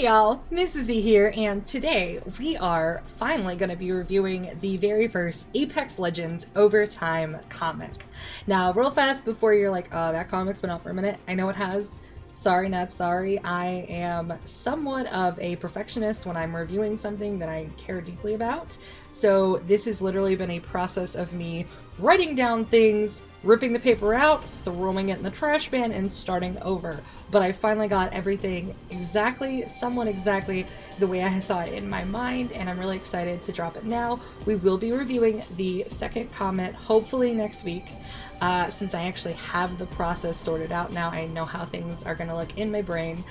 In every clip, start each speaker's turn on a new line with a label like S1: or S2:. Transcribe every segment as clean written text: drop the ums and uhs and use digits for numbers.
S1: Hey y'all, Mrs. E here, and today we are finally going to be reviewing the very first Apex Legends Overtime comic. Now, real fast before you're like, oh, that comic's been out for a minute, I know it has. Sorry, not sorry. I am somewhat of a perfectionist when I'm reviewing something that I care deeply about. So this has literally been a process of me writing down things, ripping the paper out, throwing it in the trash bin, and starting over. But I finally got everything somewhat exactly the way I saw it in my mind, and I'm really excited to drop it now. We will be reviewing the second comment hopefully next week, since I actually have the process sorted out now. I know how things are going to look in my brain.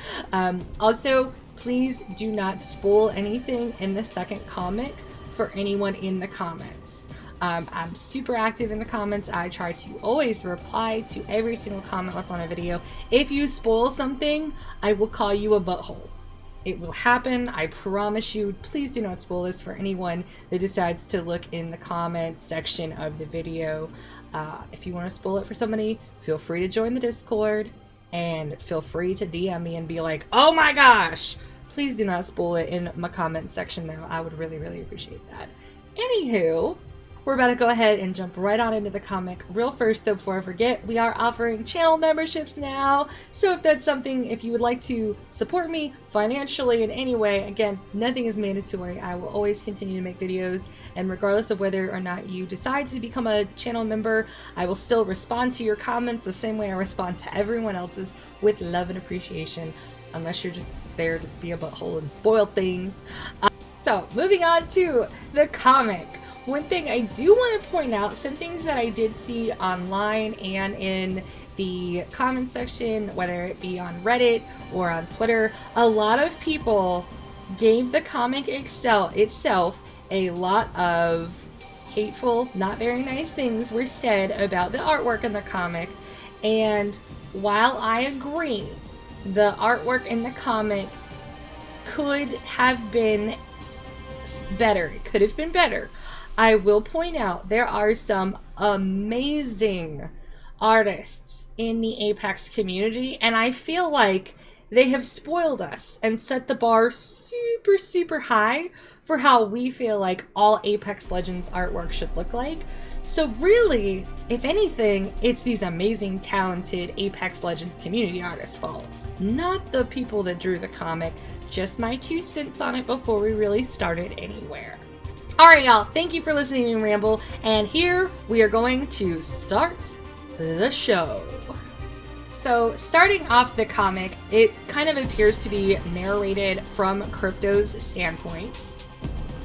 S1: Also, please do not spoil anything in the second comic for anyone in the comments. I'm super active in the comments. I try to always reply to every single comment left on a video. If you spoil something, I will call you a butthole. It will happen, I promise you. Please do not spoil this for anyone that decides to look in the comments section of the video. If you want to spoil it for somebody, feel free to join the Discord and feel free to DM me and be like, oh my gosh! Please do not spoil it in my comment section though. I would really, really appreciate that. Anywho, we're about to go ahead and jump right on into the comic. Real first though, before I forget, we are offering channel memberships now. So if that's something, if you would like to support me financially in any way, again, nothing is mandatory. I will always continue to make videos, and regardless of whether or not you decide to become a channel member, I will still respond to your comments the same way I respond to everyone else's, with love and appreciation, unless you're just there to be a butthole and spoil things. So moving on to the comic. One thing I do want to point out, some things that I did see online and in the comment section, whether it be on Reddit or on Twitter, a lot of people gave the comic itself a lot of hateful, not very nice things were said about the artwork in the comic. And while I agree, the artwork in the comic could have been better. It could have been better. I will point out there are some amazing artists in the Apex community, and I feel like they have spoiled us and set the bar super, super high for how we feel like all Apex Legends artwork should look like. So really, if anything, it's these amazing, talented Apex Legends community artists' fault, not the people that drew the comic. Just my 2 cents on it before we really started anywhere. Alright y'all, thank you for listening to me ramble, and here we are going to start the show. So starting off the comic, it kind of appears to be narrated from Crypto's standpoint.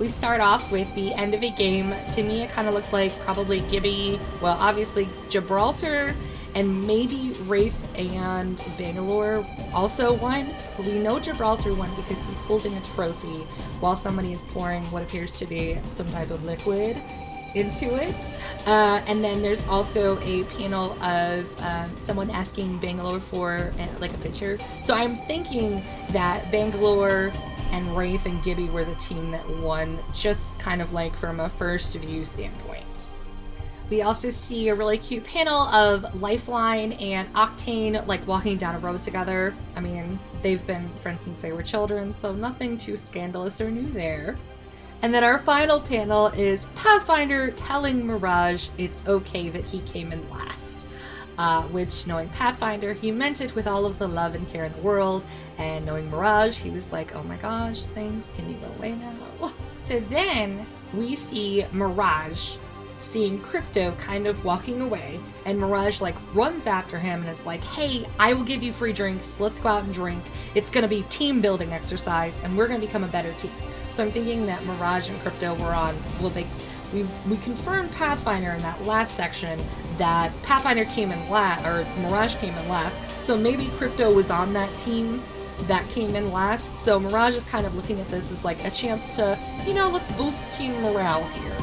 S1: We start off with the end of a game. To me, it kind of looked like probably Gibby, well obviously Gibraltar, and maybe Wraith and Bangalore also won. But we know Gibraltar won because he's holding a trophy while somebody is pouring what appears to be some type of liquid into it. And then there's also a panel of someone asking Bangalore for like a picture. So I'm thinking that Bangalore and Wraith and Gibby were the team that won, just kind of like from a first view standpoint. We also see a really cute panel of Lifeline and Octane like walking down a road together. I mean, they've been friends since they were children, so nothing too scandalous or new there. And then our final panel is Pathfinder telling Mirage it's okay that he came in last. Which, knowing Pathfinder, he meant it with all of the love and care in the world, and knowing Mirage, he was like, oh my gosh, thanks, can you go away now? So then we see Mirage seeing Crypto kind of walking away, and Mirage like runs after him and is like, hey, I will give you free drinks, let's go out and drink, it's gonna be team building exercise and we're gonna become a better team. So I'm thinking that Mirage and Crypto were on, well, we confirmed Pathfinder in that last section that Pathfinder came in last, or Mirage came in last, so maybe Crypto was on that team that came in last. So Mirage is kind of looking at this as like a chance to, you know, let's boost team morale here.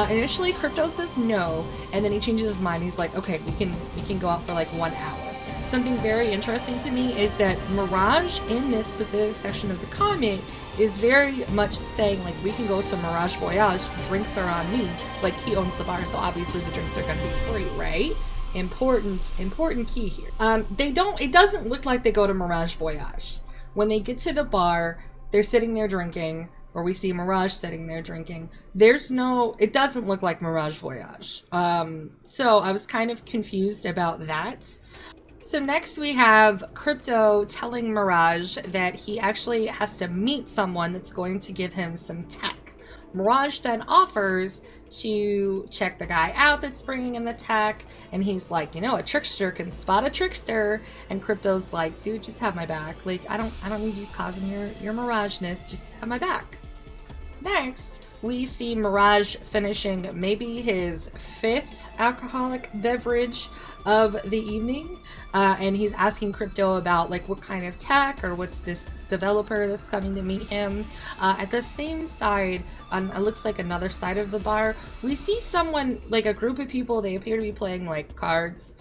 S1: Initially Crypto says no, and then he changes his mind. He's like, okay, we can go out for like 1 hour. Something very interesting to me is that Mirage in this specific section of the comic is very much saying like, we can go to Mirage Voyage, drinks are on me. Like, he owns the bar, so obviously the drinks are going to be free, right? Important key here. It doesn't look like they go to Mirage Voyage. When they get to the bar, they're sitting there drinking, or we see Mirage sitting there drinking. It doesn't look like Mirage Voyage. So I was kind of confused about that. So next we have Crypto telling Mirage that he actually has to meet someone that's going to give him some tech. Mirage then offers to check the guy out that's bringing in the tech, and he's like, a trickster can spot a trickster, and Crypto's like, dude, just have my back. Like, I don't need you causing your Mirage-ness, just have my back. Next, we see Mirage finishing maybe his 5th alcoholic beverage of the evening, and he's asking Crypto about like what kind of tech or what's this developer that's coming to meet him. At the same side, on it looks like another side of the bar, we see someone, like a group of people, they appear to be playing like cards,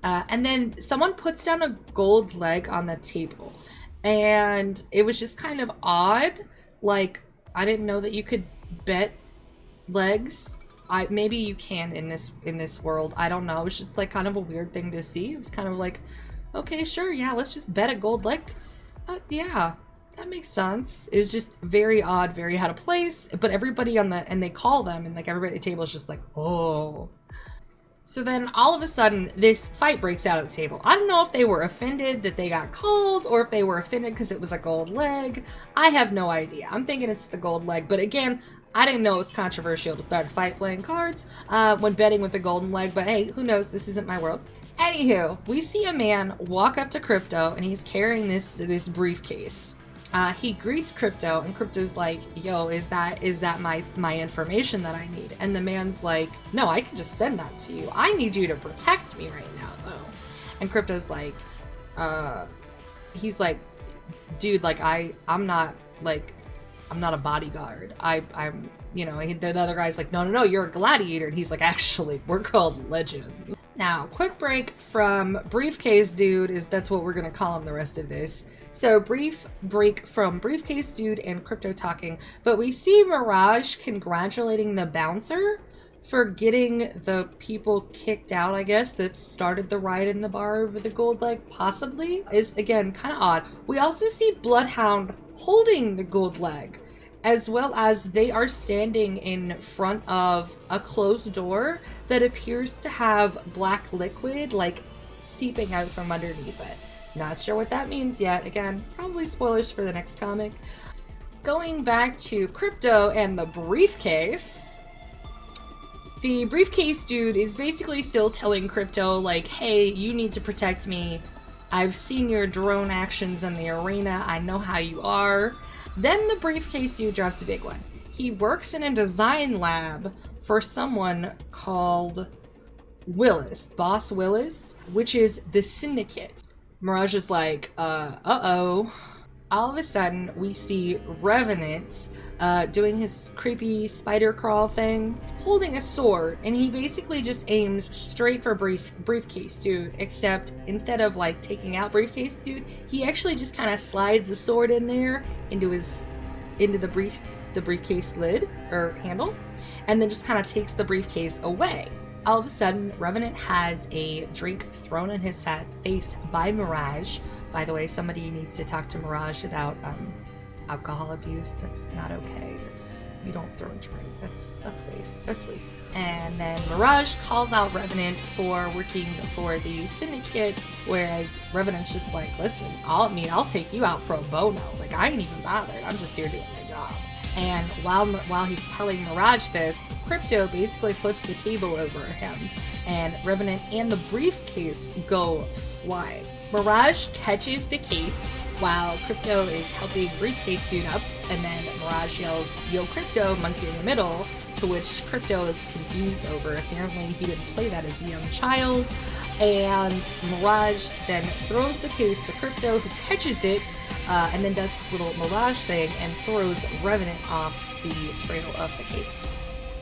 S1: and then someone puts down a gold leg on the table, and it was just kind of odd. Like, I didn't know that you could bet legs. Maybe you can in this world. I don't know. It's just like kind of a weird thing to see. It was kind of like, okay, sure, yeah, let's just bet a gold leg. Yeah, that makes sense. It was just very odd, very out of place. But everybody and they call them, and like everybody at the table is just like, oh. So then all of a sudden, this fight breaks out at the table. I don't know if they were offended that they got called, or if they were offended because it was a gold leg. I have no idea. I'm thinking it's the gold leg, but again, I didn't know it was controversial to start a fight playing cards when betting with a golden leg, but hey, who knows? This isn't my world. Anywho, we see a man walk up to Crypto, and he's carrying this briefcase. He greets Crypto, and Crypto's like, yo, is that my information that I need? And the man's like, no, I can just send that to you. I need you to protect me right now, though. And Crypto's like, he's like, dude, like, I'm not a bodyguard. I'm, the other guy's like, no, you're a gladiator. And he's like, actually, we're called legends. Now, quick break from Briefcase Dude that's what we're going to call him the rest of this. So brief break from Briefcase Dude and Crypto talking, but we see Mirage congratulating the bouncer for getting the people kicked out, I guess, that started the riot in the bar over the gold leg, possibly. Is, again, kind of odd. We also see Bloodhound holding the gold leg, as well as they are standing in front of a closed door that appears to have black liquid, like, seeping out from underneath it. Not sure what that means yet. Again, probably spoilers for the next comic. Going back to Crypto and the briefcase, the Briefcase Dude is basically still telling Crypto, like, hey, you need to protect me. I've seen your drone actions in the arena. I know how you are. Then the Briefcase Dude drops a big one. He works in a design lab for someone called Willis, Boss Willis, which is the Syndicate. Mirage is like, uh-oh. All of a sudden, we see Revenant doing his creepy spider crawl thing, holding a sword, and he basically just aims straight for Briefcase Dude, except instead of like taking out Briefcase Dude, he actually just kind of slides the sword in there into the briefcase lid or handle, and then just kind of takes the briefcase away. All of a sudden, Revenant has a drink thrown in his fat face by Mirage. By the way, somebody needs to talk to Mirage about alcohol abuse. That's not okay. You don't throw a drink. That's waste. That's waste. And then Mirage calls out Revenant for working for the Syndicate, whereas Revenant's just like, listen, I'll take you out pro bono. Like, I ain't even bothered. I'm just here doing my job. And while he's telling Mirage this, Crypto basically flips the table over him, and Revenant and the briefcase go flying. Mirage catches the case while Crypto is helping Briefcase Dude up, and then Mirage yells, "Yo, Crypto, monkey in the middle," to which Crypto is confused over. Apparently he didn't play that as a young child, and Mirage then throws the case to Crypto, who catches it, and then does his little Mirage thing and throws Revenant off the trail of the case.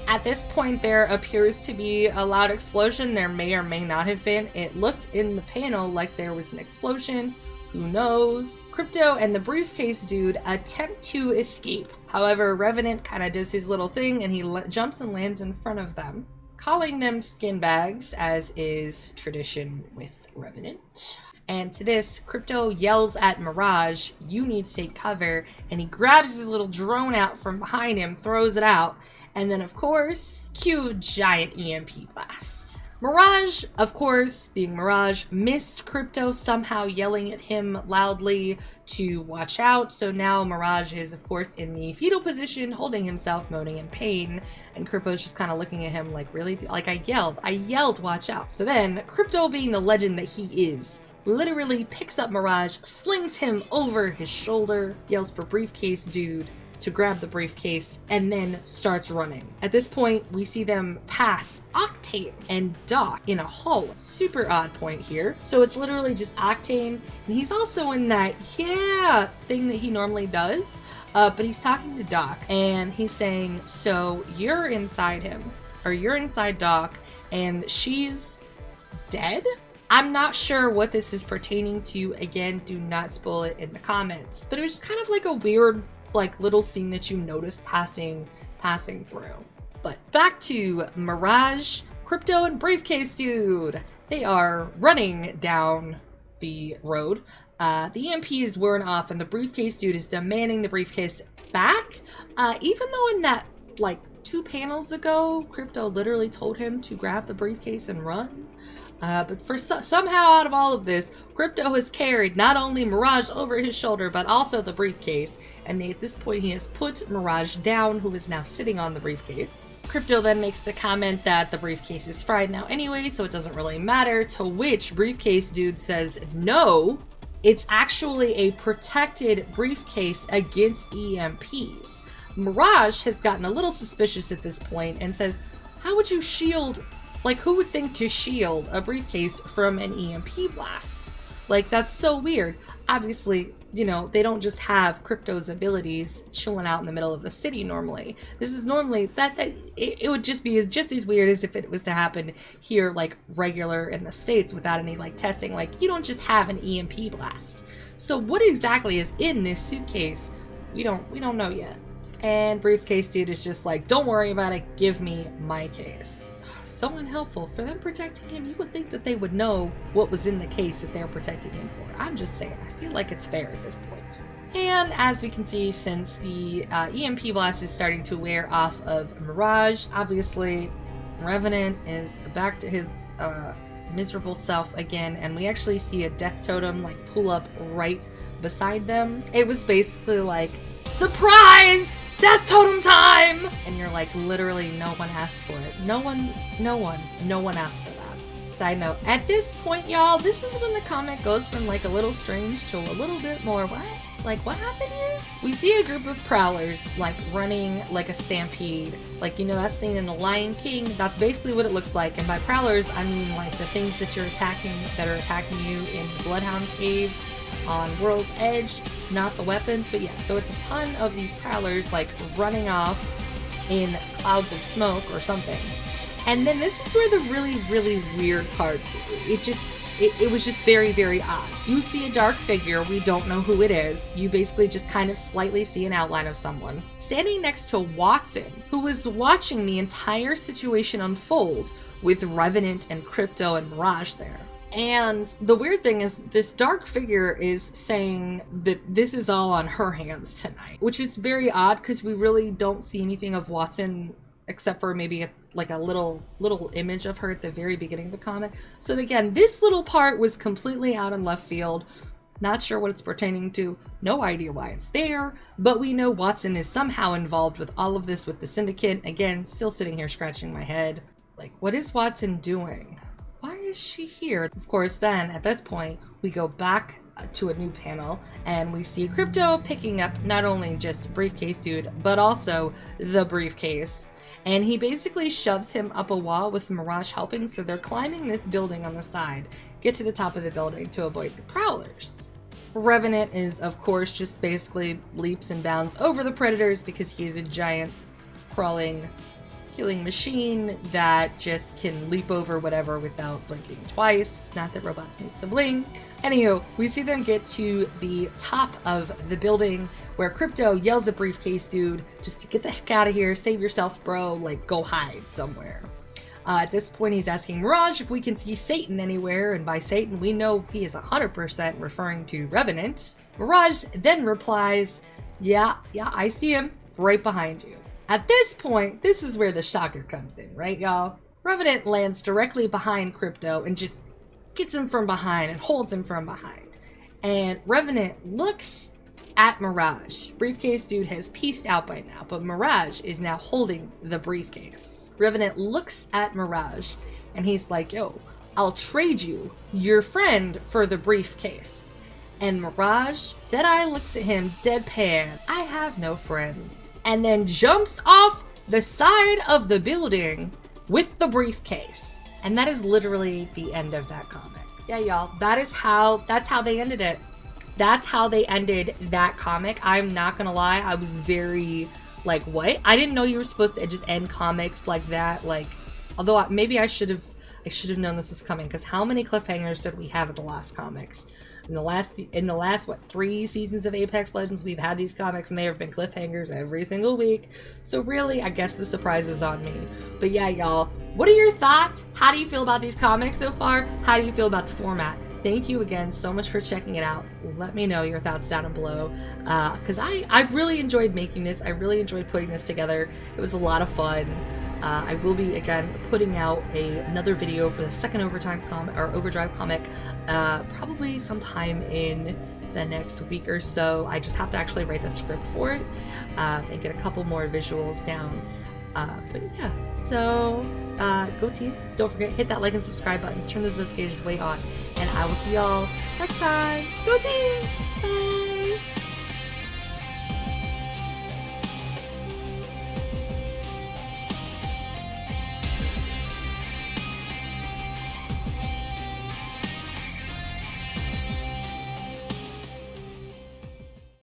S1: At this point, there appears to be a loud explosion. There may or may not have been. It looked in the panel like there was an explosion. Who knows? Crypto and the Briefcase Dude attempt to escape. However, Revenant kind of does his little thing, and he jumps and lands in front of them. calling them skin bags, as is tradition with Revenant. And to this, Crypto yells at Mirage, "You need to take cover," and he grabs his little drone out from behind him, throws it out, and then of course, cue giant EMP blast. Mirage, of course, being Mirage, missed Crypto somehow yelling at him loudly to watch out. So now Mirage is, of course, in the fetal position, holding himself, moaning in pain. And Crypto's just kind of looking at him like, really? Like, I yelled, watch out. So then Crypto, being the legend that he is, literally picks up Mirage, slings him over his shoulder, yells for Briefcase Dude to grab the briefcase, and then starts running. At this point, we see them pass Octane and Doc in a hallway. Super odd point here. So it's literally just Octane, and he's also in that, thing that he normally does, but he's talking to Doc, and he's saying, so you're inside him, or you're inside Doc, and she's dead? I'm not sure what this is pertaining to. Again, do not spoil it in the comments. But it was just kind of like a weird little scene that you notice passing through. But back to Mirage, Crypto, and Briefcase Dude. They are running down the road. The EMPs weren't off, and the Briefcase Dude is demanding the briefcase back. Even though in that 2 panels ago, Crypto literally told him to grab the briefcase and run. But for somehow out of all of this, Crypto has carried not only Mirage over his shoulder, but also the briefcase. And at this point, he has put Mirage down, who is now sitting on the briefcase. Crypto then makes the comment that the briefcase is fried now anyway, so it doesn't really matter, to which Briefcase Dude says, no, it's actually a protected briefcase against EMPs. Mirage has gotten a little suspicious at this point and says, how would you shield... who would think to shield a briefcase from an EMP blast? That's so weird. Obviously, they don't just have Crypto's abilities chilling out in the middle of the city normally. This is normally, it would just be just as weird as if it was to happen here, regular in the States without any, testing. You don't just have an EMP blast. So what exactly is in this suitcase? We don't know yet. And Briefcase Dude is just don't worry about it, give me my case. So unhelpful. For them protecting him, you would think that they would know what was in the case that they're protecting him for. I'm just saying, I feel like it's fair at this point. And as we can see, since the EMP blast is starting to wear off of Mirage, obviously Revenant is back to his miserable self again, and we actually see a death totem pull up right beside them. It was basically surprise! Death totem time! And you're literally, no one asked for it. No one asked for that. Side note, at this point, y'all, this is when the comic goes from a little strange to a little bit more, what? What happened here? We see a group of prowlers, running like a stampede. That scene in The Lion King, that's basically what it looks like. And by prowlers, I mean, the things that are attacking you in Bloodhound Cave, on World's Edge, not the weapons, but yeah, so it's a ton of these prowlers running off in clouds of smoke or something. And then this is where the really, really weird part, it was just very, very odd. You see a dark figure, we don't know who it is. You basically just kind of slightly see an outline of someone standing next to Watson, who was watching the entire situation unfold with Revenant and Crypto and Mirage there. And the weird thing is, this dark figure is saying that this is all on her hands tonight, which is very odd because we really don't see anything of Watson except for maybe a little image of her at the very beginning of the comic. So again, this little part was completely out in left field. Not sure what it's pertaining to, no idea why it's there, but we know Watson is somehow involved with all of this with the Syndicate. Again, still sitting here scratching my head. What is Watson doing? Why is she here? Of course, then at this point, we go back to a new panel and we see Crypto picking up not only just Briefcase Dude, but also the briefcase. And he basically shoves him up a wall with Mirage helping, so they're climbing this building on the side, get to the top of the building to avoid the prowlers. Revenant is, of course, just basically leaps and bounds over the predators because he is a giant crawling killing machine that just can leap over whatever without blinking twice. Not that robots need to blink. Anywho, we see them get to the top of the building where Crypto yells at Briefcase Dude just to get the heck out of here, save yourself, bro, go hide somewhere. At this point, he's asking Mirage if we can see Satan anywhere, and by Satan, we know he is 100% referring to Revenant. Mirage then replies, yeah, I see him right behind you. At this point, this is where the shocker comes in, right, y'all? Revenant lands directly behind Crypto and just gets him from behind and holds him from behind. And Revenant looks at Mirage. Briefcase dude has pieced out by now, but Mirage is now holding the briefcase. Revenant looks at Mirage and he's like, yo, I'll trade you your friend for the briefcase. And Mirage, Deadeye looks at him deadpan. I have no friends. And then jumps off the side of the building with the briefcase. And that is literally the end of that comic. Yeah, y'all, that's how they ended it. That's how they ended that comic. I'm not gonna lie, I was very like, what? I didn't know you were supposed to just end comics like that. Like, although maybe I should have known this was coming, because how many cliffhangers did we have in the last comics? In the last what, 3 seasons of Apex Legends, we've had these comics and there have been cliffhangers every single week. So really, I guess the surprise is on me. But yeah, y'all, what are your thoughts? How do you feel about these comics so far? How do you feel about the format? Thank you again so much for checking it out. Let me know your thoughts down below, because I really enjoyed making this. I really enjoyed putting this together. It was a lot of fun. I will be, again, putting out another video for the second Overdrive comic, probably sometime in the next week or so. I just have to actually write the script for it and get a couple more visuals down. But yeah, so go team. Don't forget, hit that like and subscribe button, turn those notifications way on, and I will see y'all next time. Go team! Bye!